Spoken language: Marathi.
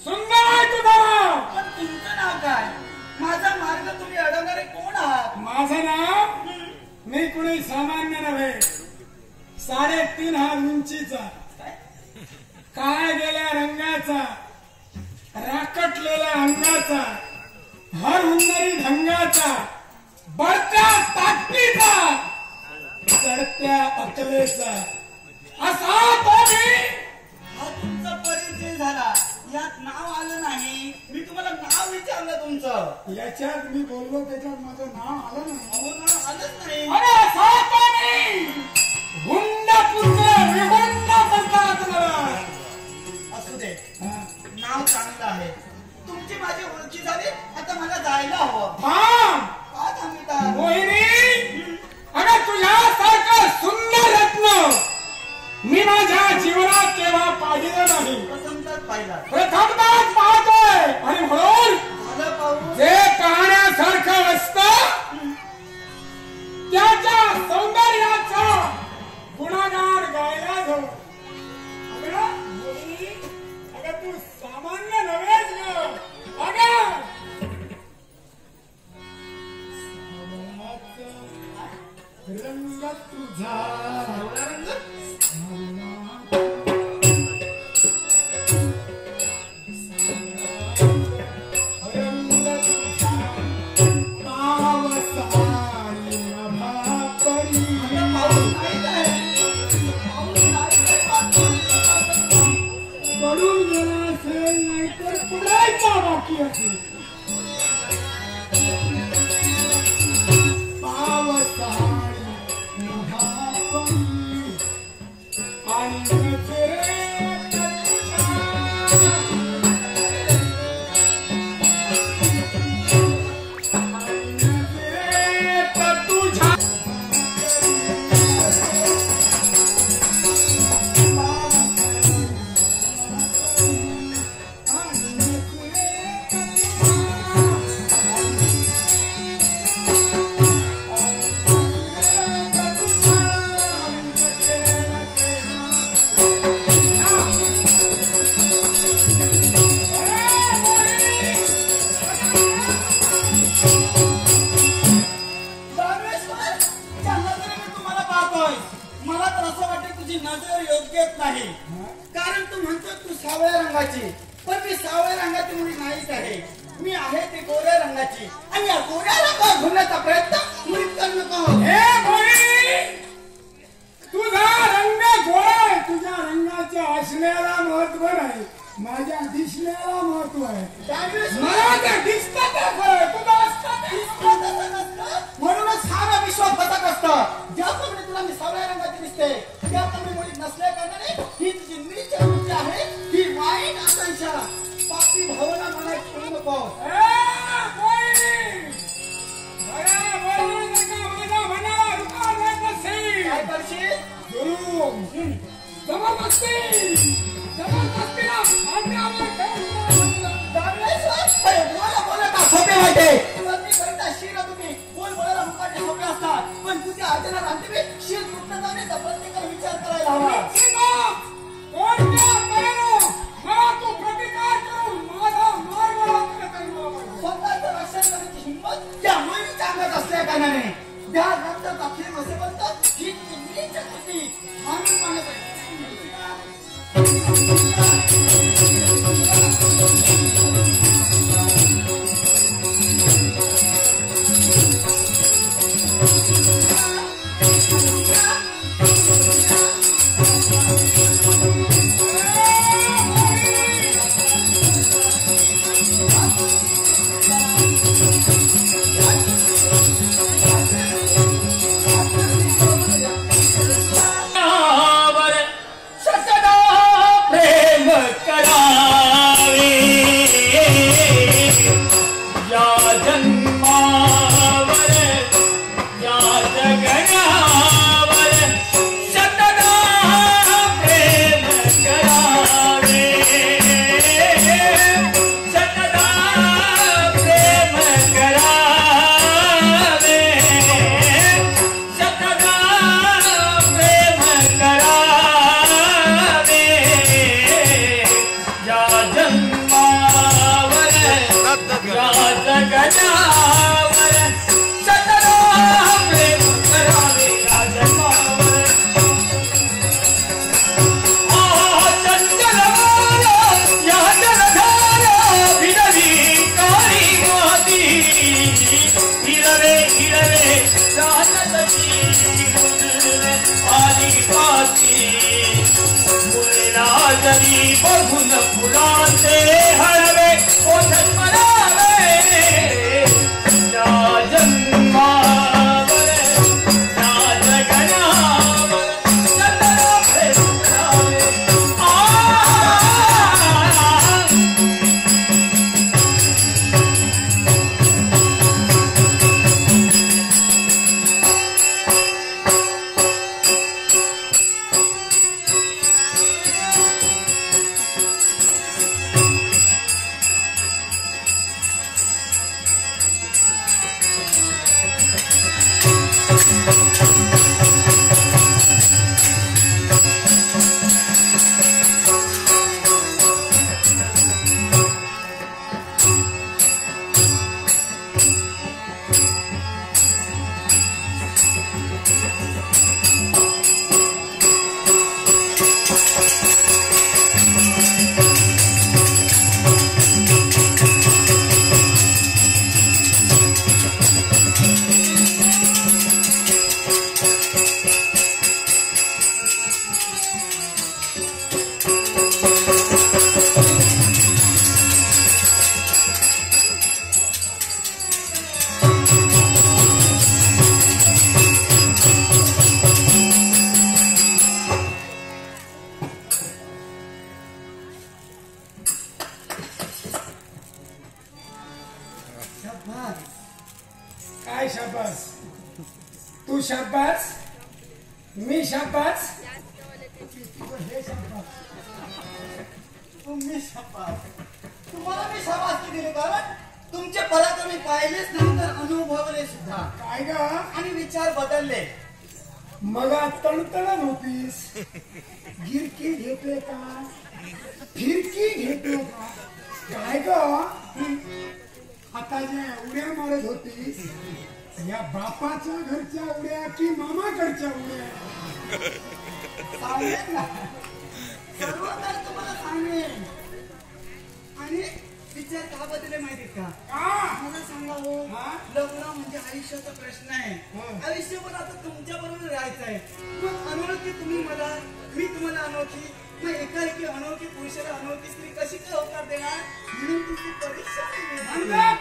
सुंदर आहे तुझं नाव. पण तुमचं नाव काय? माझं नाव मी कुणी सामान्य नव्हे. 3.5 हात उंचीचा, काळ्या गेल्या रंगाचा, राकटलेल्या अंगाचा, हर हुंदरी ढंगाचा, बळत्या ताकदीचा, चढत्या अकलेचा असा तो मी. हा तुमचा परिचय झाला, यात नाव आलं नाही. मी तुम्हाला नाव विचारलं तुमचं. याच्यात मी बोललो त्याच्यात माझं नाव आलं नाही. अहो नाव आलंच नाही. अरे असा तो मी हुंड पुत्र विहुंड म्हणतात मला. असू दे, नाव चांगलं आहे. तुमची माझी ओळखी झाली, आता मला जायला हवं. का थांबिता? मोहिनी, अगं तुझ्यासारखं सुंदर रत्न मी माझ्या जीवनात केव्हा पाहिलं नाही. प्रथमतच पाहिला. प्रथमताच पाहतोय. आणि म्हणून झालं पाहू. जे पाहण्यासारखं असतं त्याच्या सौंदर्याचा गुणागार गायला जाऊ. अगं मोहिनी, अगं तू सामान्य नव्हेच ग. अगं रंग तुझा रंग पडून गेला असेल, नाहीतर पडायचा बाकी असेल. कारण तू म्हणतो तू सावळ्या रंगाची, पण मी सावळ्या रंगाची मुली नाहीच आहे. मी आहे ती गोऱ्या रंगाची, आणि या गोऱ्या रंगावर घुमण्याचा प्रयत्न मुलीत करू नको. हे गोरी, तुझा रंग गोरा आहे. तुझ्या रंगाच्या असण्याला महत्व नाही, माझ्या दिसण्याला महत्व आहे. मला ते दिसतं ते खरं, तुझं असतं ते म्हणूनच सारं विश्व फसत असतं. ज्याप्रमाणे तुला मी सावळ्या रंगाची दिसते, त्याप्रमाणे मुलीत नसल्या कारणाने ही तुझी नीच वृत्ती आहे, ही वाईट आकांक्षा, पापी भावना मनात ठेवू नको. काय करशील? सोपे वाटे तुम्ही बोल बोलायला मुकाटे सोपे असतात, पण तुझ्या अर्जनात आणते शील कुठं जाण्याचा प्रत्येकाला विचार करायला हवा. स्वतःचं रक्षण करण्याची हिंमत त्या मुलीच्या अंगात असल्या कारणाने त्या रक्ताचा फेम असे म्हणतात ही नीच कृती मानून मानत आहे. गजा जरी बघून फुलांचे हळवे ओझर मरावे या जन्मावर या जगण्यावर चंद्र फिरवावे काय शाबास तू शाबास मी शाबास हे शाबास तुम्ही शाबास तुम्हाला मी शाबासकी दिली कारण तुमचे पराक्रम मी पाहिलेच नंतर अनुभवले सुद्धा काय ग आणि विचार बदलले मला तणतणत होतीस गिरकी घेतले का फिरकी घेतले का काय ग आता जे उड्या मारत होतीस या बापाच्या घरच्या उड्या की मामाकडच्या उड्या सांगेन ना सर्व तर तुम्हाला सांगेन आणि विचार का बदलले माहिती का मला सांगा हो लग्न म्हणजे आयुष्याचा प्रश्न आहे आयुष्यभर आता तुमच्या बरोबर राहायचं आहे मग अनोळखी तुम्ही मला मी तुम्हाला अनोळखी मग एकाएकी अनोळखी पुरुषाला अनोळखी स्त्री कशी काय होकार देणार म्हणून तुमची परीक्षा काय